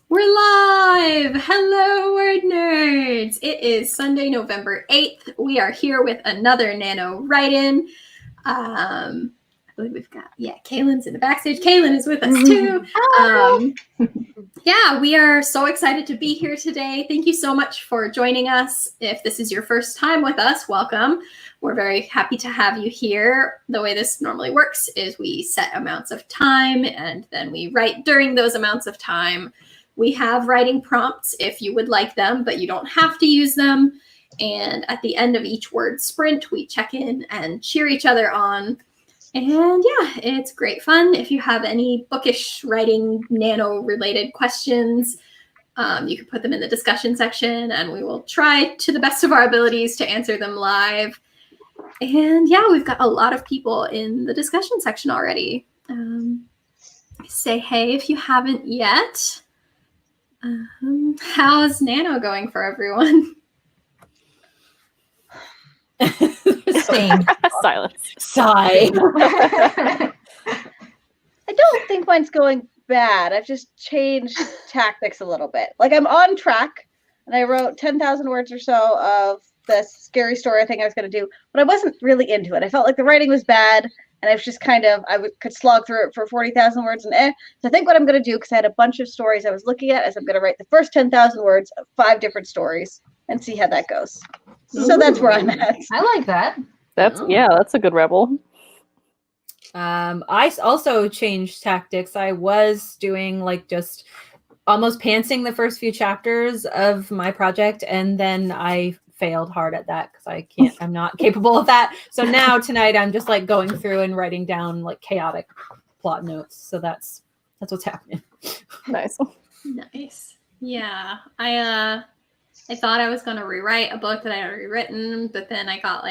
We're live! Hello, WordNerds! It is Sunday, November 8th. We are here with another Nano write-in. I believe we've got, Kaylin's in the backstage. Kaylin is with us too. We are so excited to be here today. Thank you so much for joining us. If this is your first time with us, welcome. We're very happy to have you here. The way this normally works is we set amounts of time and then we write during those amounts of time. We have writing prompts if you would like them, but you don't have to use them. And at the end of each word sprint, we check in and cheer each other on. And it's great fun. If you have any bookish writing nano-related questions, you can put them in the discussion section and we will try to the best of our abilities to answer them live. And we've got a lot of people in the discussion section already. Say hey if you haven't yet. How's Nano going for everyone? Same. Silence. Sigh. I don't think mine's going bad. I've just changed tactics a little bit. Like, I'm on track, and I wrote 10,000 words or so of the scary story thing I was going to do, but I wasn't really into it. I felt like the writing was bad, and I was just could slog through it for 40,000 words and So I think what I'm going to do, because I had a bunch of stories I was looking at, is I'm going to write the first 10,000 words of 5 different stories and see how that goes. So that's where I'm at. I like that. That's a good rebel. I also changed tactics. I was doing just almost pantsing the first few chapters of my project, and then I failed hard at that because I'm not capable of that. So now tonight I'm just going through and writing down chaotic plot notes. So that's what's happening. Nice. Nice. Yeah. I thought I was going to rewrite a book that I had already written, but then I got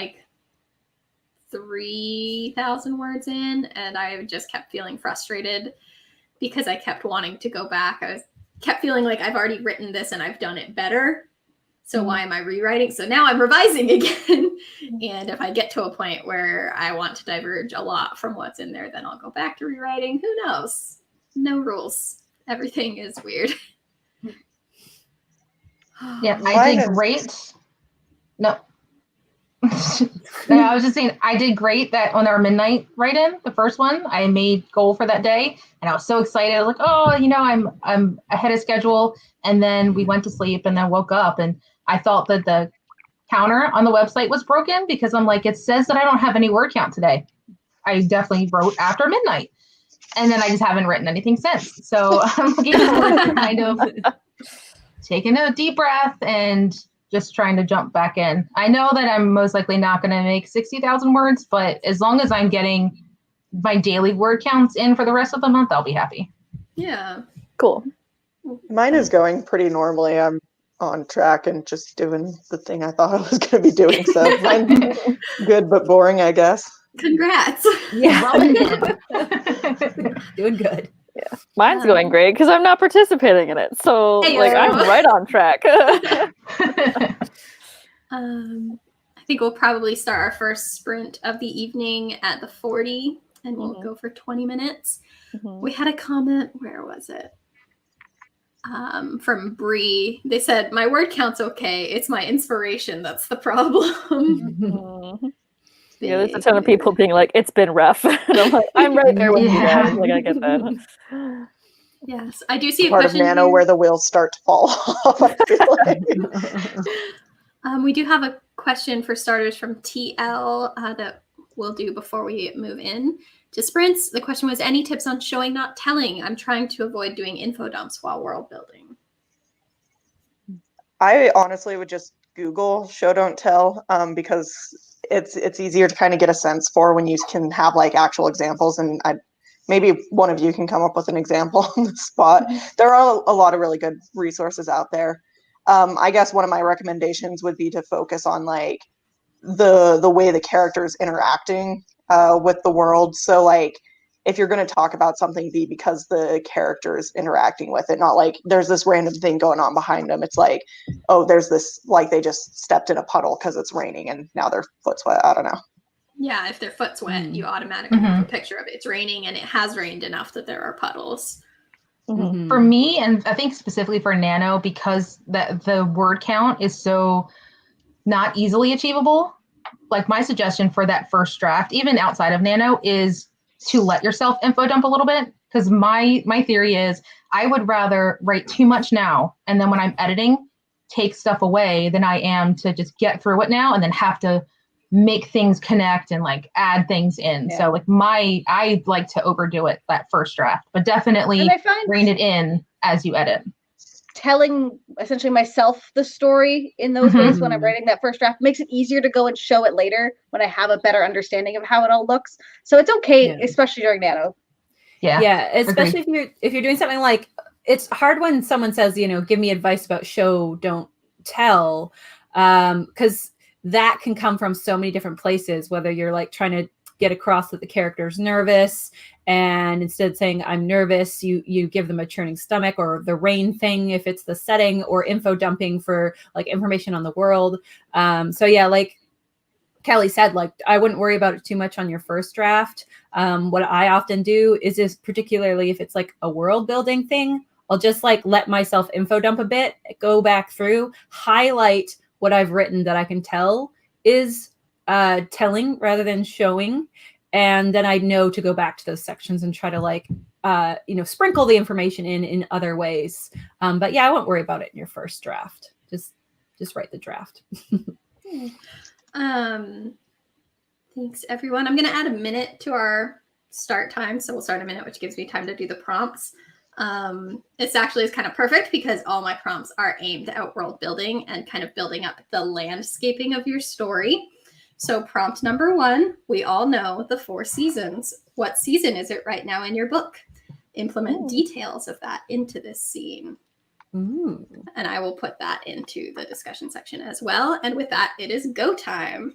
3,000 words in and I just kept feeling frustrated because I kept wanting to go back. I kept feeling like I've already written this and I've done it better. So why am I rewriting? So now I'm revising again. And if I get to a point where I want to diverge a lot from what's in there, then I'll go back to rewriting. Who knows? No rules. Everything is weird. Yeah, I did great. No. I was just saying, I did great that on our midnight write-in, the first one, I made goal for that day, and I was so excited. I was like, oh, I'm ahead of schedule. And then we went to sleep, and then woke up, and I thought that the counter on the website was broken because I'm like, it says that I don't have any word count today. I definitely wrote after midnight, and then I just haven't written anything since. So I'm looking forward to kind of taking a deep breath and just trying to jump back in. I know that I'm most likely not going to make 60,000 words, but as long as I'm getting my daily word counts in for the rest of the month, I'll be happy. Yeah. Cool. Mine is going pretty normally. I'm on track and just doing the thing I thought I was going to be doing. So mine's good but boring, I guess. Congrats. Yeah, doing good. Yeah, mine's going great because I'm not participating in it. So I'm right on track. I think we'll probably start our first sprint of the evening at the 40 and we'll go for 20 minutes. We had a comment, where was it? From Bree. They said, my word count's okay. It's my inspiration that's the problem. Yeah, there's a ton of people being like, it's been rough. And I'm like, I'm right there with you guys. I get that. Yes, I do see a part question of Nano here. where the wheels start to fall off, I feel like. We do have a question for starters from TL that we'll do before we move in to sprints. The question was, any tips on showing, not telling? I'm trying to avoid doing info dumps while world building. I honestly would just Google show, don't tell, because it's easier to kind of get a sense for when you can have actual examples, and maybe one of you can come up with an example on the spot. There are a lot of really good resources out there. I guess one of my recommendations would be to focus on the way the character's interacting with the world. So if you're going to talk about something, be because the character is interacting with it, not there's this random thing going on behind them. It's oh, there's this, they just stepped in a puddle because it's raining and now their foot's wet. I don't know. Yeah, if their foot's wet, you automatically have a picture of it. It's raining and it has rained enough that there are puddles. Mhm. For me, and I think specifically for Nano, because the word count is so not easily achievable, like my suggestion for that first draft, even outside of Nano, is to let yourself info dump a little bit. Because my theory is I would rather write too much now, and then when I'm editing, take stuff away than I am to just get through it now and then have to make things connect and like add things in. Yeah. So like I like to overdo it that first draft, but definitely And I find rein it in as you edit. telling essentially myself the story in those ways when I'm writing that first draft makes it easier to go and show it later when I have a better understanding of how it all looks. So it's okay, especially during Nano. Yeah, especially if you're doing something like, it's hard when someone says, you know, give me advice about show, don't tell, because that can come from so many different places, whether you're like trying to get across that the character's nervous, and instead of saying I'm nervous, you give them a churning stomach, or the rain thing if it's the setting, or info dumping for like information on the world. So yeah, like Kelly said, like I wouldn't worry about it too much on your first draft. What I often do is particularly if it's like a world building thing, I'll just like let myself info dump a bit, go back through, highlight what I've written that I can tell is telling rather than showing. And then I know to go back to those sections and try to like, sprinkle the information in other ways. But yeah, I won't worry about it in your first draft. Just write the draft. Thanks everyone. I'm going to add a minute to our start time. So we'll start a minute, which gives me time to do the prompts. This actually is kind of perfect because all my prompts are aimed at world building and kind of building up the landscaping of your story. So prompt number 1, we all know the 4 seasons. What season is it right now in your book? Implement details of that into this scene. Ooh. And I will put that into the discussion section as well. And with that, it is go time.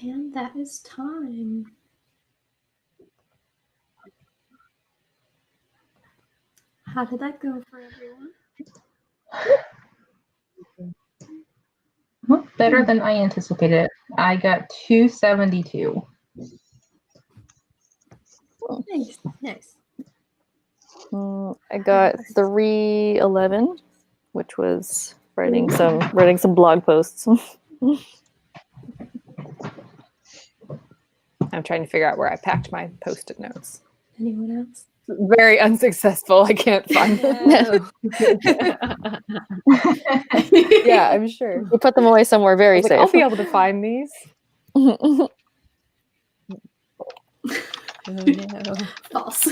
And that is time. How did that go for everyone? Well, better than I anticipated. I got 272. Nice, nice. I got 311, which was writing some blog posts. I'm trying to figure out where I packed my post-it notes. Anyone else? Very unsuccessful. I can't find them. Yeah, I'm sure. We put them away somewhere very safe. I'll be able to find these. Oh, no. False.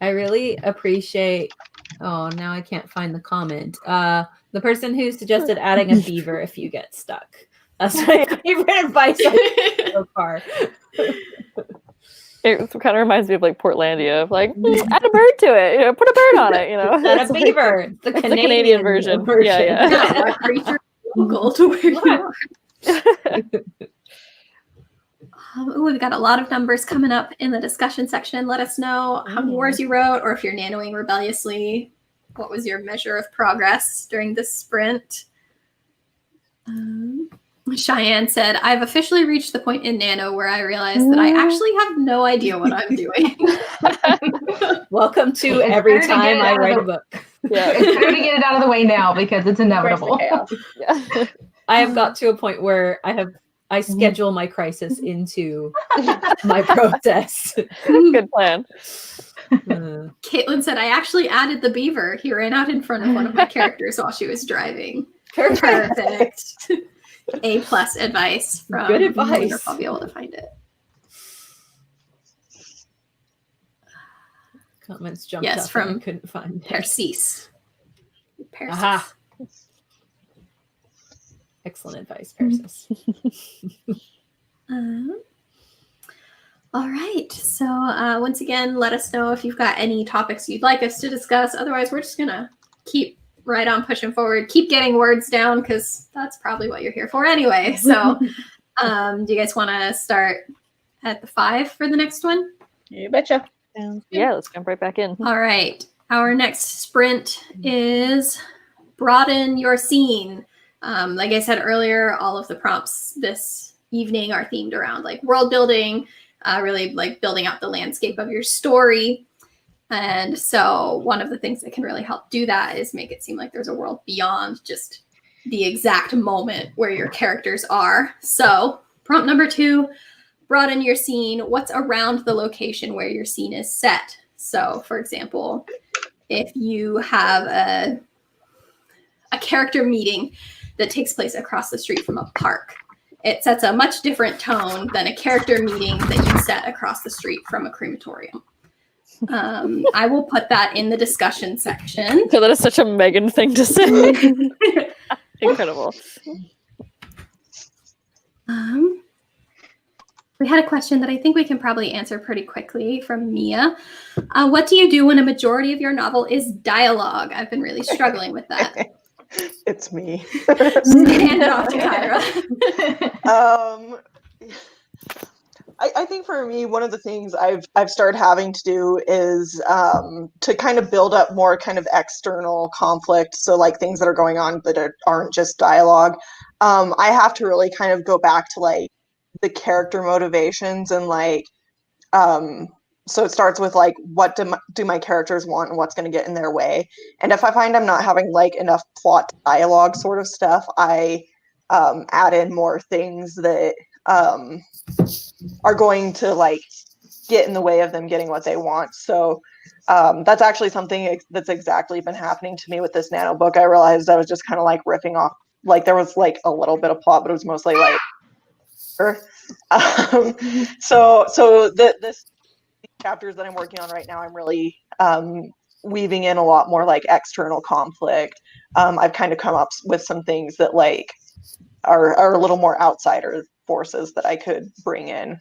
I really appreciate. Oh, now I can't find the comment. The person who suggested adding a beaver if you get stuck. That's my favorite advice so far. It kind of reminds me of like Portlandia, of like add a bird to it, put a bird on it, Add It's a like- beaver. it's the Canadian version. Yeah. Yeah, what creature local to where you are. Ooh, we've got a lot of numbers coming up in the discussion section. Let us know how many words you wrote, or if you're nanoing rebelliously, what was your measure of progress during this sprint? Cheyenne said, I've officially reached the point in Nano where I realized that I actually have no idea what I'm doing. Welcome to It's every better to get time it I out of write the- a book. Yeah. It's better to get it out of the way now because it's inevitable. Yeah. I have got to a point where I schedule my crisis into my process. Good plan. Caitlin said, I actually added the beaver. He ran out in front of one of my characters while she was driving. Perfect. A+ advice from Good advice. I wonder if I'll be able to find it. Comments jumped Yes, up from and I couldn't find it. Persis. Aha. Excellent advice, Persis. All right. So once again, let us know if you've got any topics you'd like us to discuss. Otherwise, we're just going to keep right on pushing forward. Keep getting words down because that's probably what you're here for anyway. So do you guys want to start at the 5 for the next one? You betcha. Yeah, let's jump right back in. All right. Our next sprint is broaden your scene. Like I said earlier, all of the prompts this evening are themed around like world building, really like building out the landscape of your story. And so one of the things that can really help do that is make it seem like there's a world beyond just the exact moment where your characters are. So prompt number 2, broaden your scene. What's around the location where your scene is set? So for example, if you have a character meeting that takes place across the street from a park, it sets a much different tone than a character meeting that you set across the street from a crematorium. I will put that in the discussion section. So that is such a Megan thing to say. Incredible. We had a question that I think we can probably answer pretty quickly from Mia. What do you do when a majority of your novel is dialogue? I've been really struggling with that. It's me. Hand it off to Kyra. I think for me, one of the things I've started having to do is to kind of build up more kind of external conflict. So like things that are going on that aren't just dialogue. I have to really kind of go back to like the character motivations and like so it starts with like what do my characters want and what's going to get in their way. And if I find I'm not having like enough plot dialogue sort of stuff, I add in more things that are going to like get in the way of them getting what they want. So that's actually something that's exactly been happening to me with this Nano book. I realized I was just kind of like ripping off, like there was like a little bit of plot, but it was mostly like so these chapters that I'm working on right now, I'm really weaving in a lot more like external conflict. I've kind of come up with some things that like are a little more outsider forces that I could bring in.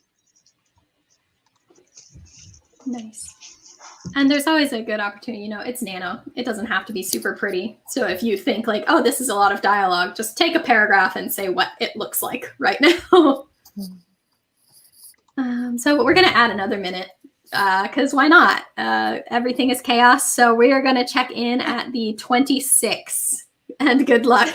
Nice. And there's always a good opportunity, it's Nano. It doesn't have to be super pretty. So if you think like, oh, this is a lot of dialogue, just take a paragraph and say what it looks like right now. So we're going to add another minute because why not? Everything is chaos. So we are going to check in at the 26. And good luck.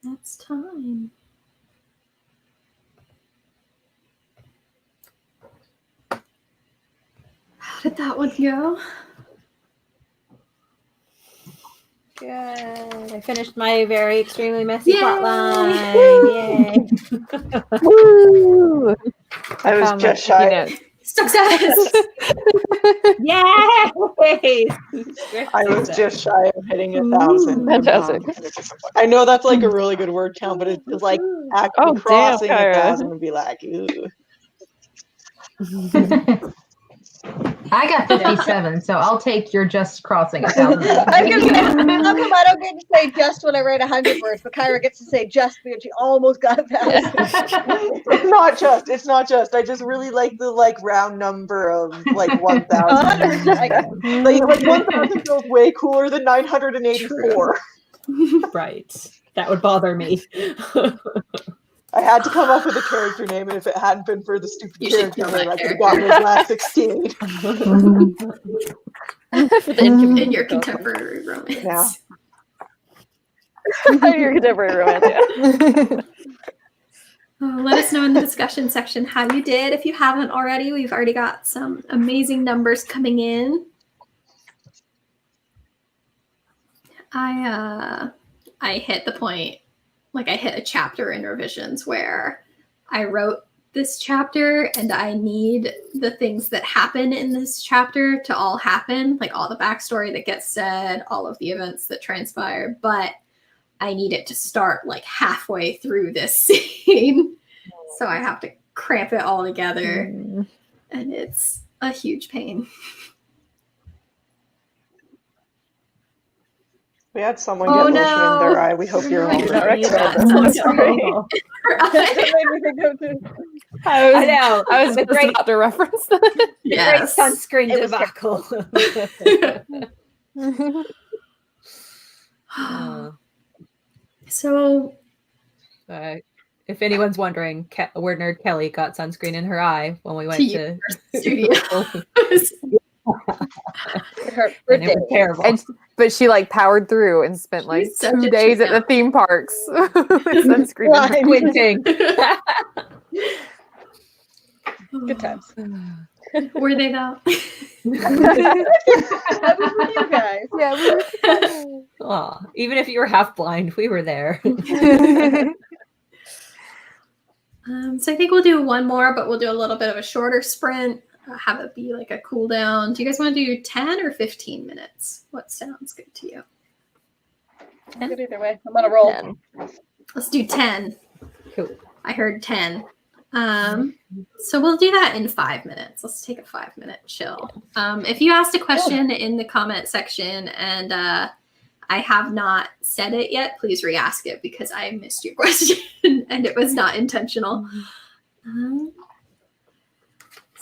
That's time. How did that one go? Good. I finished my very extremely messy Yay! plotline. Yay. Woo! I was found my just shy. sticky notes. Success! Yay! I was just shy of hitting 1,000. Fantastic. I know that's like a really good word count, but it's just like actually Oh, damn, crossing Kyra. 1,000 would be like, ooh. I got 57, so I'll take your just crossing 1,000. I'm gonna say, how come I don't get to say just when I write 100 words, but Kyra gets to say just because she almost got 1,000. It's not just. I just really like the like round number of like 1,000. 100%, I get it. Like 1,000 feels way cooler than 984. Right. That would bother me. I had to come up with a character name, and if it hadn't been for the stupid You should character kill that name, I could have gotten his last 68. For the inconvenience. In your contemporary romance. Now. Your contemporary romance, yeah. Let us know in the discussion section how you did. If you haven't already, we've already got some amazing numbers coming in. I hit the point, like I hit a chapter in revisions where I wrote this chapter and I need the things that happen in this chapter to all happen, like all the backstory that gets said, all of the events that transpire, but I need it to start like halfway through this scene. So I have to cramp it all together and it's a huge pain. We had someone get lotion in their eye. We hope you're all right. I know. I was The just great- about to reference that. Yes. Great sunscreen It was debacle. So If anyone's wondering, WordNerd Kelly got sunscreen in her eye when we went to studio. It hurt for and it was days. terrible. But she like powered through and spent like She's such 2 a days at chica. the theme parks with sunscreen. in her Right. Squinting. Good times. Were they though? I was with you guys. Yeah, we were Aw, even if you were half blind, we were there. So I think we'll do one more, but we'll do a little bit of a shorter sprint. Have it be like a cool down. Do you guys want to do 10 or 15 minutes? What sounds good to you? Good either way. I'm on a roll. 10. Let's do 10. Cool. I heard 10. So we'll do that in 5 minutes. Let's take a 5-minute chill. If you asked a question in the comment section and I have not said it yet, please re-ask it because I missed your question and it was not intentional.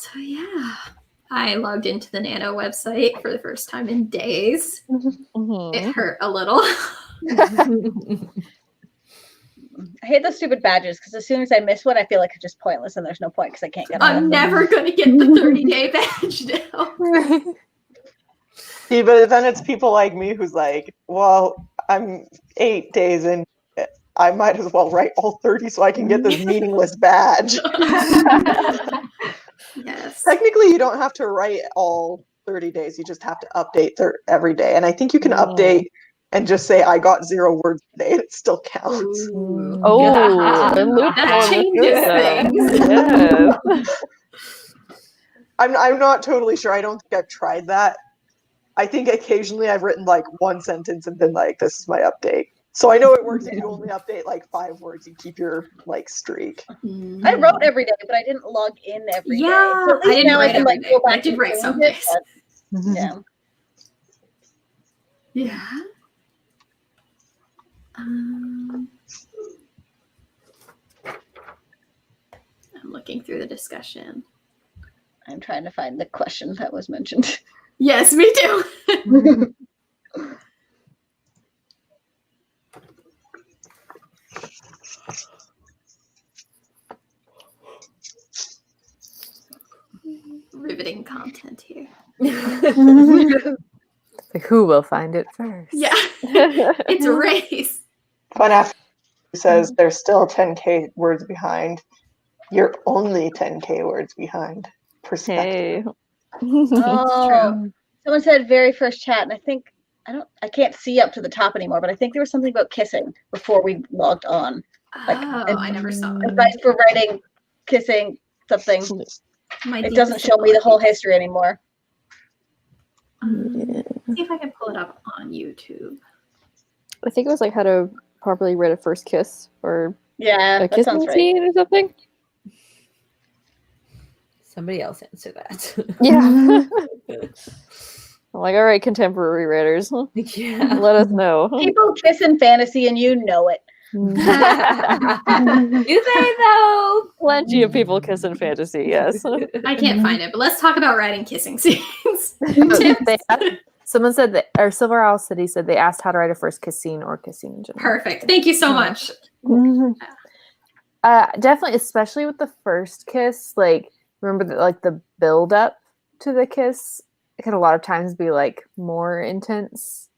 So yeah, I logged into the NaNo website for the first time in days. It hurt a little. I hate those stupid badges because as soon as I miss one, I feel like it's just pointless and there's no point because I can't get on. I'm never going to get the 30-day badge now. See, but then it's people like me who's like, well, I'm 8 days in. I might as well write all 30 so I can get this meaningless badge. Yes. Technically, you don't have to write all 30 days. You just have to update every day. And I think you can update and just say, I got 0 words today. And it still counts. Ooh. Oh, the loophole That is changes good, things. though. Yes. I'm not totally sure. I don't think I've tried that. I think occasionally I've written like 1 sentence and been like, this is my update. So I know it works if you only update like 5 words. You keep your like streak. I wrote every day, but I didn't log in every day. Yeah, So at I least didn't now write I can every like day. go back I did and write change some it, days. but, yeah. Yeah. I'm looking through the discussion. I'm trying to find the question that was mentioned. Yes, me too. Riveting content here. Like, who will find it first? Yeah. It's a race. Fun after says they're still 10K words behind. You're only 10K words behind. Perspective. Hey. Oh, someone said very first chat, and I can't see up to the top anymore, but I think there was something about kissing before we logged on. Like, I never saw it. Advice for writing, kissing, something. It doesn't show me the whole history anymore. See if I can pull it up on YouTube. I think it was like how to properly write a first kiss or Yeah, a that sounds kissing right. scene or something. Somebody else answer that. Yeah. I'm like, all right, contemporary writers, Yeah. let us know. People kiss in fantasy, and you know it. Do they though? Plenty of people kiss in fantasy, yes. I can't find it, but let's talk about writing kissing scenes. Someone said that, or Silver Owl City said they asked how to write a first kiss scene or kiss scene in general. Perfect. Thank you so much. Definitely, especially with the first kiss. Like, remember that, like the build up to the kiss, it can a lot of times be like more intense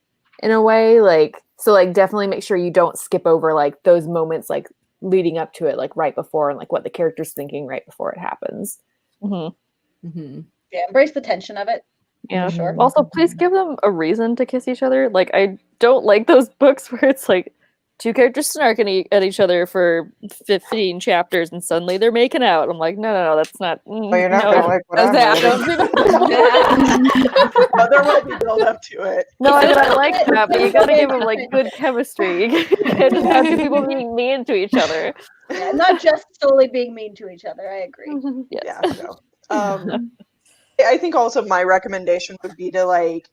in a way. Like, so like definitely make sure you don't skip over like those moments like leading up to it, like right before, and like what the character's thinking right before it happens. Mm-hmm. Yeah, embrace the tension of it. Yeah, Sure. Also, please give them a reason to kiss each other. Like, I don't like those books where it's like two characters snarking at each other for 15 chapters and suddenly they're making out. I'm like, no, that's not. Well, you're not gonna like what I'm don't writing. do that. No, there will be build up to it. No, I like that, but you gotta give them like good chemistry. You can't just have two people being mean to each other. Yeah, not just solely being mean to each other. I agree. Yes. Yeah. So, I think also my recommendation would be to like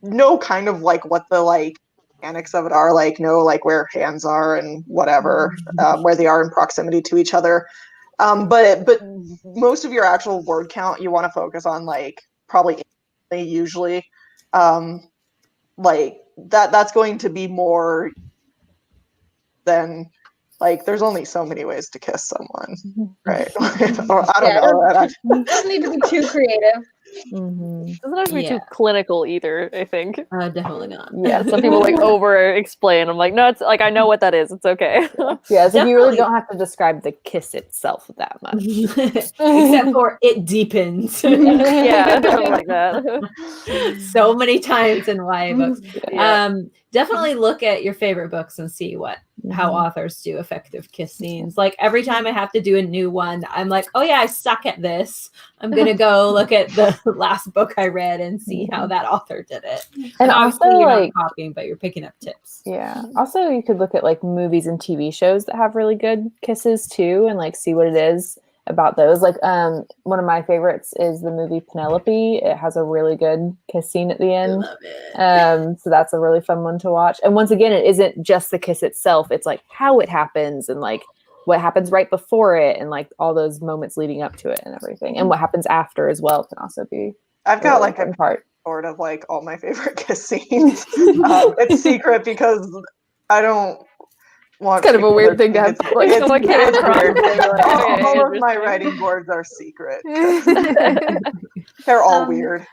know kind of like what the like mechanics of it are, like know like where hands are and whatever, where they are in proximity to each other. But most of your actual word count you want to focus on like probably usually, like that's going to be more than like there's only so many ways to kiss someone, right? Or, I don't know. It doesn't need to be too creative. Doesn't have to be too Yeah. clinical either, I think. Definitely not. Yeah, some people like over explain. I'm like, no, it's like I know what that is. It's okay. Yeah, so you really Definitely. don't have to describe the kiss itself that much. Except for it deepens. Yeah, something like that. So many times in YA books. Yeah. Definitely look at your favorite books and see how authors do effective kiss scenes. Like every time I have to do a new one, I'm like, oh yeah, I suck at this. I'm gonna go look at the last book I read and see how that author did it. And obviously also, you're like, not copying, but you're picking up tips. yeah. Also, you could look at like movies and TV shows that have really good kisses too, and like see what it is about those. Like, one of my favorites is the movie Penelope. It has a really good kiss scene at the I end. love it. So that's a really fun one to watch. And once again, it isn't just the kiss itself. It's like how it happens and like what happens right before it and like all those moments leading up to it and everything. And what happens after as well can also be I've got like a important part. board of like all my favorite kiss scenes. It's secret because I don't want. It's kind of a people weird thing to have. it's- Like, it's someone can't weird. Okay, All of my interesting. writing boards are secret. They're all weird.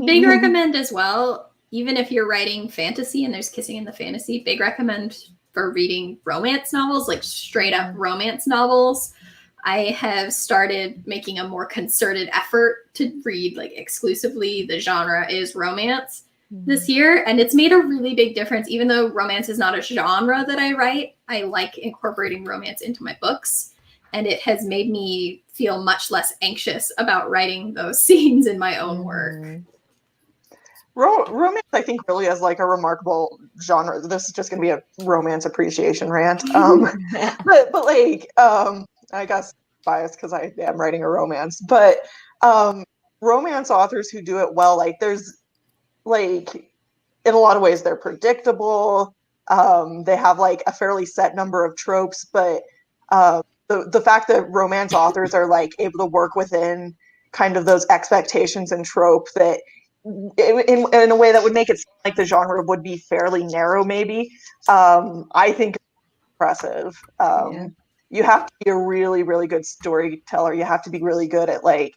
Big recommend as well, even if you're writing fantasy and there's kissing in the fantasy, big recommend for reading romance novels, like straight up romance novels. I have started making a more concerted effort to read like exclusively the genre is romance this year. And it's made a really big difference. Even though romance is not a genre that I write, I like incorporating romance into my books. And it has made me feel much less anxious about writing those scenes in my own work. Romance, I think, really is like a remarkable genre. This is just going to be a romance appreciation rant. But like, I guess biased because I am writing a romance. But romance authors who do it well, like there's like, in a lot of ways, they're predictable. They have like a fairly set number of tropes, but the fact that romance authors are like able to work within kind of those expectations and trope that in a way that would make it seem like the genre would be fairly narrow, maybe, I think it's impressive. You have to be a really, really good storyteller. You have to be really good at like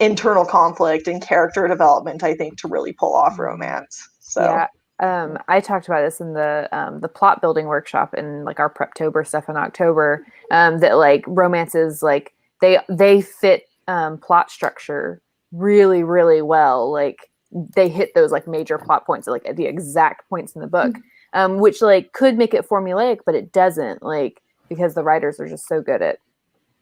internal conflict and character development, I think, to really pull off romance. So Yeah. I talked about this in the plot building workshop in like our Preptober stuff in October. That like romances, like they fit plot structure really, really well. Like they hit those like major plot points, like at the exact points in the book, which like could make it formulaic, but it doesn't, like, because the writers are just so good at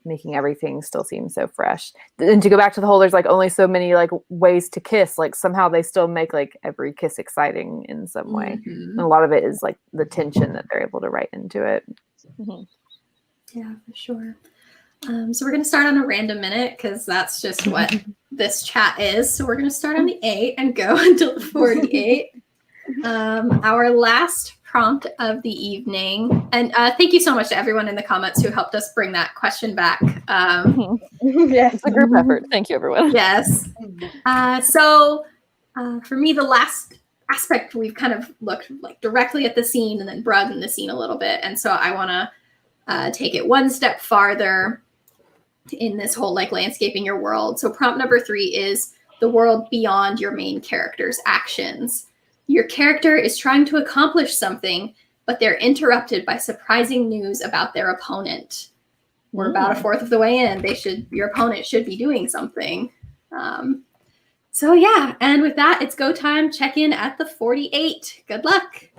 making everything still seem so fresh. And to go back to the whole, there's like only so many like ways to kiss, like somehow they still make like every kiss exciting in some way. And a lot of it is like the tension that they're able to write into it. Yeah, for sure. So we're going to start on a random minute because that's just what this chat is. So we're going to start on the 8 and go until the 48. Our last prompt of the evening. And thank you so much to everyone in the comments who helped us bring that question back. Yes. It's a group effort. Thank you, everyone. Yes. So for me, the last aspect, we've kind of looked like directly at the scene and then broadened the scene a little bit. And so I want to take it one step farther in this whole like landscaping your world. So prompt number 3 is the world beyond your main character's actions. Your character is trying to accomplish something, but they're interrupted by surprising news about their opponent. We're about a fourth of the way in. Your opponent should be doing something. So yeah, and with that, it's go time. Check in at the 48. Good luck.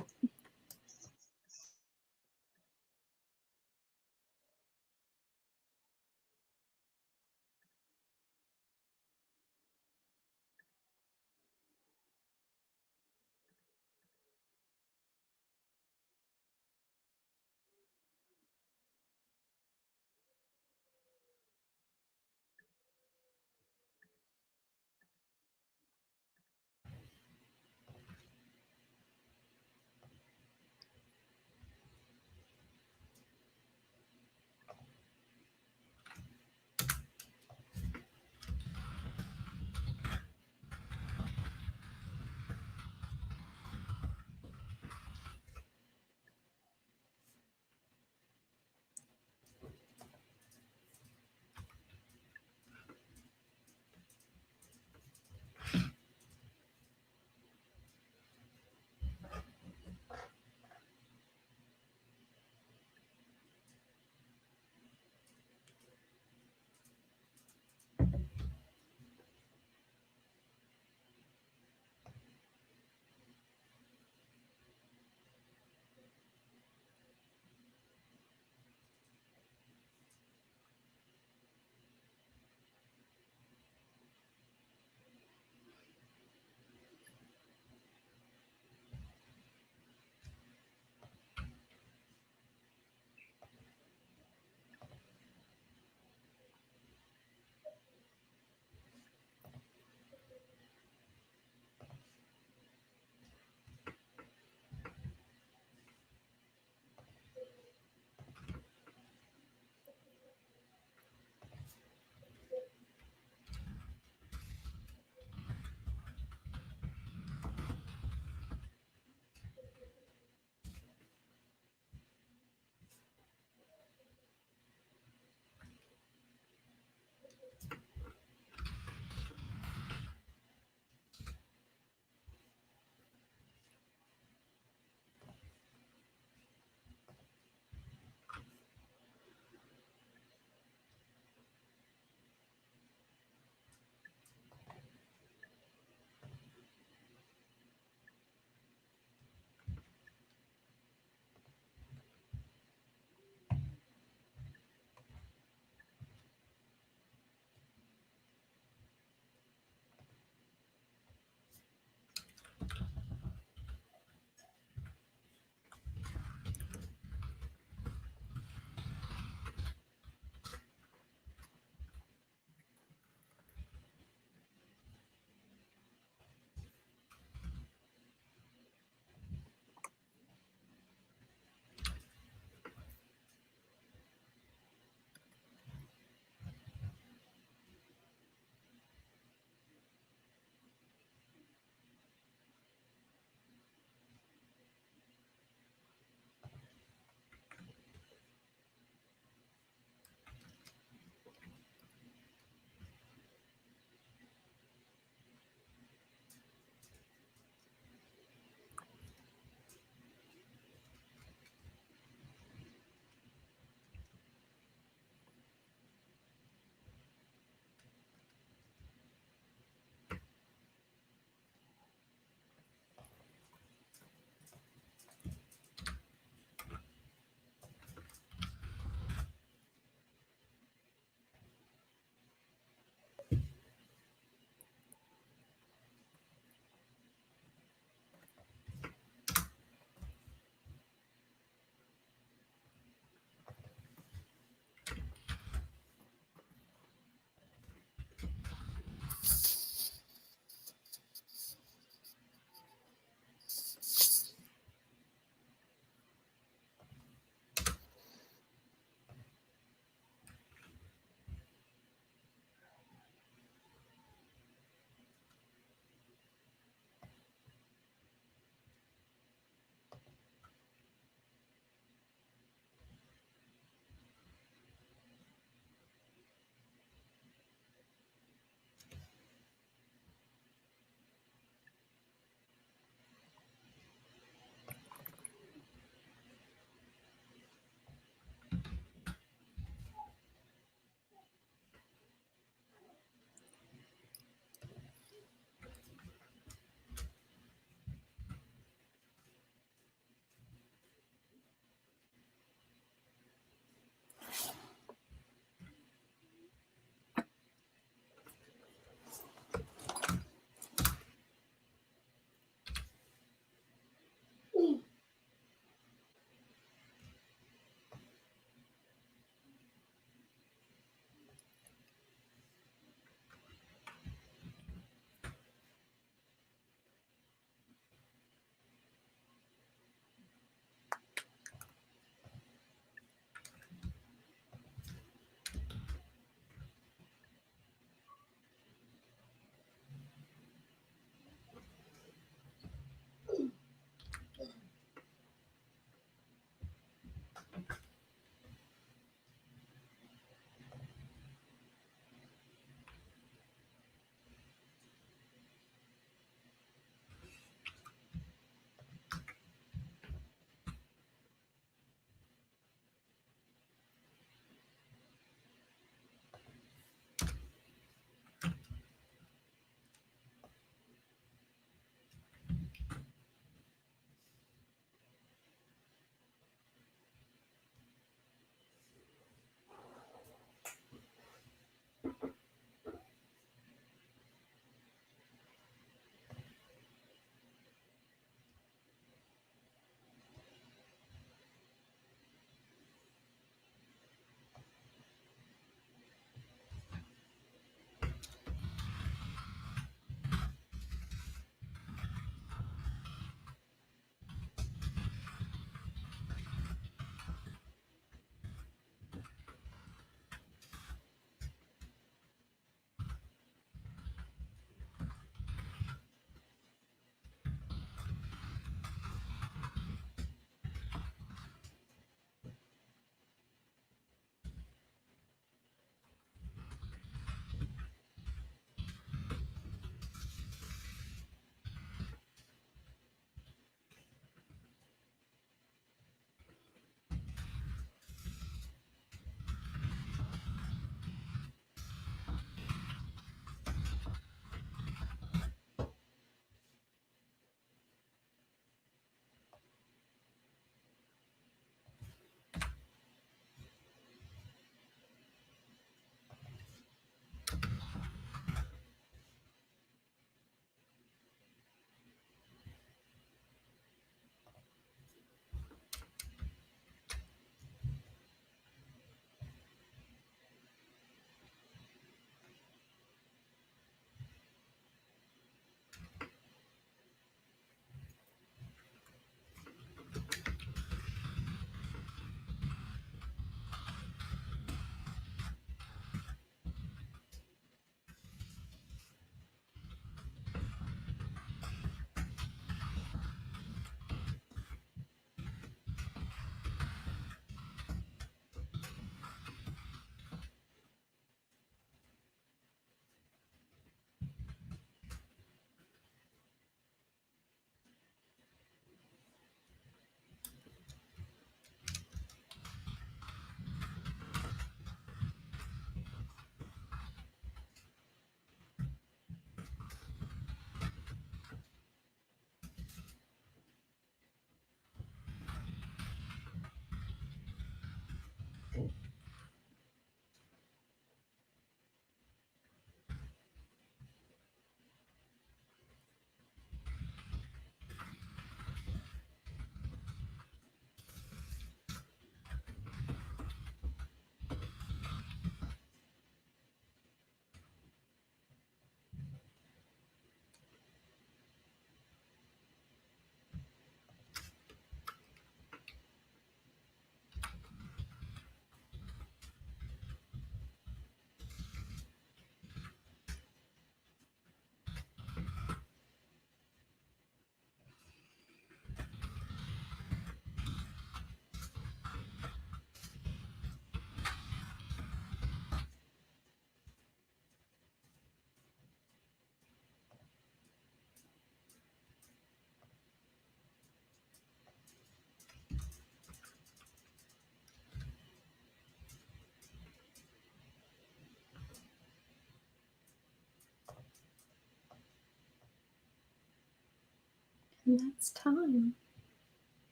And that's time.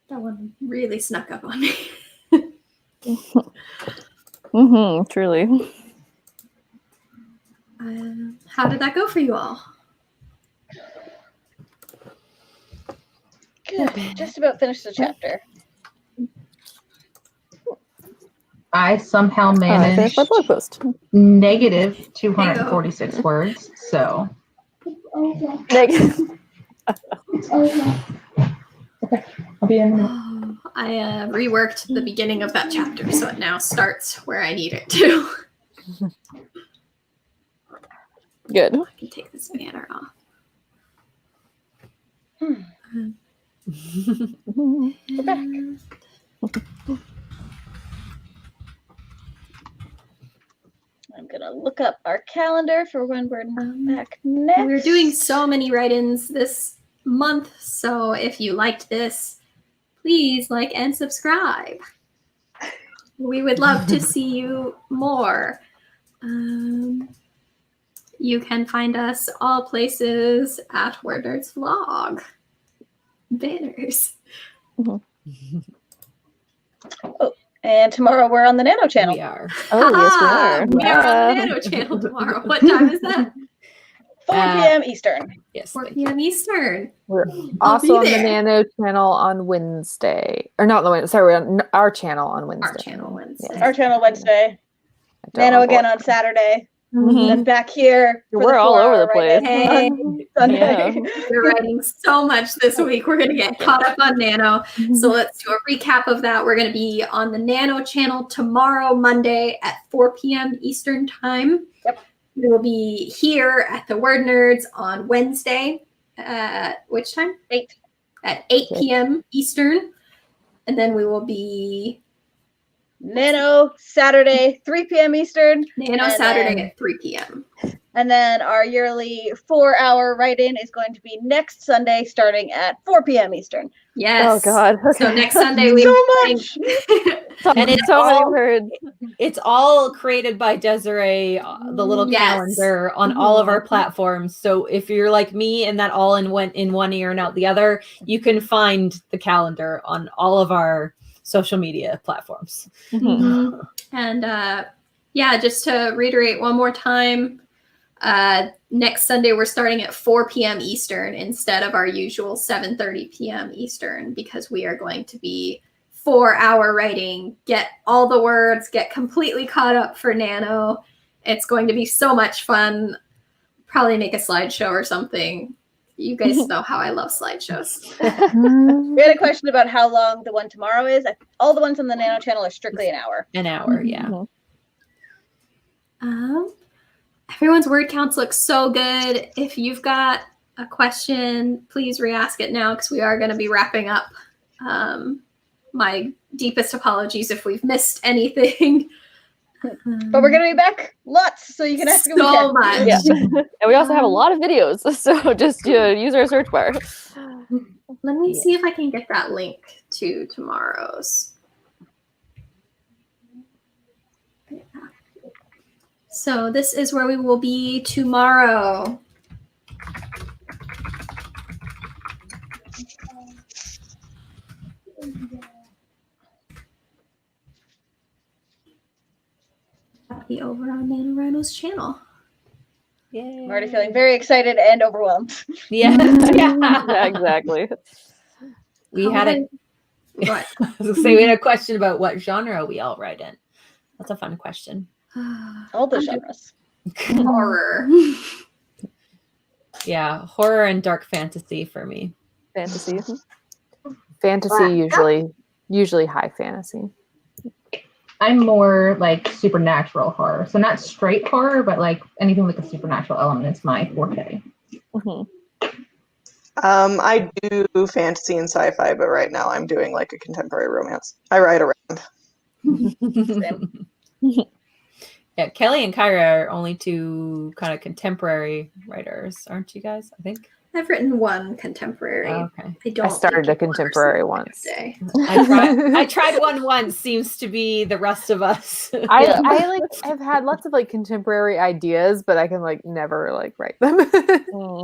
That one really snuck up on me. Truly. How did that go for you all? Good. Just about finished the chapter. I somehow I managed finished my blog post. negative 246 words. So Negative. I'll be in. I reworked the beginning of that chapter, so it now starts where I need it to. Good. I can take this banner off. We're back. I'm gonna look up our calendar for when we're back next. We're doing so many write-ins this month, so if you liked this, please like and subscribe. We would love to see you more. You can find us all places at WordNerds Vlog. Banners. And tomorrow we're on the Nano channel. We are. Oh, yes, we Ah, are. we are on the Nano channel tomorrow. What time is that? 4 p.m. Eastern. Yes. 4 p.m. Eastern. We're I'll also be on the there. Nano channel on Wednesday. Or not the Wednesday. Sorry, we're on our channel on Wednesday. Our channel Wednesday. Our channel Wednesday. I don't Nano know again what- on Saturday. Mhm. And back here. for We're all over the 4-hour write-in Hey. on Sunday. We're writing so much this week. We're going to get caught up on Nano. So let's do a recap of that. We're going to be on the Nano channel tomorrow, Monday at 4 p.m. Eastern time. Yep. We will be here at the WordNerds on Wednesday at which time? 8. At 8 p.m. Eastern. And then we will be Nano Saturday, 3 p.m. Eastern. Nano And Saturday then- at 3 p.m. And then our yearly 4-hour write-in is going to be next Sunday starting at 4 p.m. Eastern. Yes. Oh, God. So Okay. next Sunday we So will much. And it's so many all- words. It's all created by Desiree, the little Yes. calendar on all of our platforms. So if you're like me and that all went in one ear and out the other, you can find the calendar on all of our social media platforms. Mhm. And yeah, just to reiterate one more time, next Sunday we're starting at 4 p.m. Eastern instead of our usual 7:30 p.m. Eastern because we are going to be 4-hour writing, get all the words, get completely caught up for Nano. It's going to be so much fun. Probably make a slideshow or something. You guys know how I love slideshows. We had a question about how long the one tomorrow is. All the ones on the Nano channel are strictly an hour. An hour, yeah. Everyone's word counts look so good. If you've got a question, please re-ask it now because we are going to be wrapping up. My deepest apologies if we've missed anything. But we're going to be back lots, so you can ask them so again. much. Yeah. And we also have a lot of videos, so just use our search bar. Let me see if I can get that link to tomorrow's. So this is where we will be tomorrow. That'll be over on NaNoWrimo's channel. I'm already feeling very excited and overwhelmed. Yeah. Yeah, exactly. We had a What? I was gonna say we had a question about what genre we all write in. That's a fun question. All the genres. Horror. Yeah, horror and dark fantasy for me. Fantasy. Fantasy usually high fantasy. I'm more like supernatural horror. So not straight horror, but like anything with a supernatural element is my forte. I do fantasy and sci-fi, but right now I'm doing like a contemporary romance. I write around. Yeah, Kelly and Kyra are only two kind of contemporary writers, aren't you guys? I think. I've written one contemporary. Okay. I don't. I started think a it will ever contemporary see the light of once. day. I tried one once. Seems to be the rest of us. I like have had lots of like contemporary ideas, but I can like never like write them.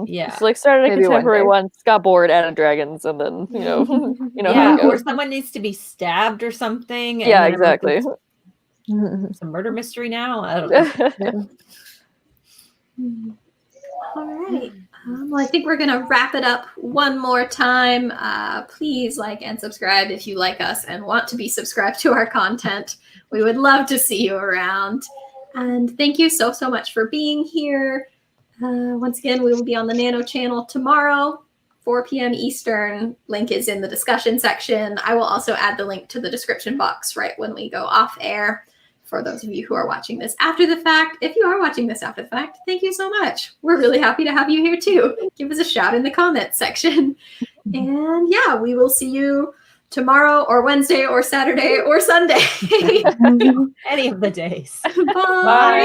Yeah. Just like started a Maybe one contemporary day. once, got bored, added dragons, and then you know how Yeah, it or goes. someone needs to be stabbed or something. Yeah, then I'm like, exactly. it's a murder mystery now. I don't know. All right. Well, I think we're going to wrap it up one more time. Please like and subscribe if you like us and want to be subscribed to our content. We would love to see you around. And thank you so much for being here. Once again, we will be on the Nano channel tomorrow, 4 p.m. Eastern. Link is in the discussion section. I will also add the link to the description box right when we go off air. For those of you who are watching this after the fact, if you are watching this after the fact, thank you so much. We're really happy to have you here too. Give us a shout in the comments section. And yeah, we will see you tomorrow or Wednesday or Saturday or Sunday. Any of the days. Bye. Bye.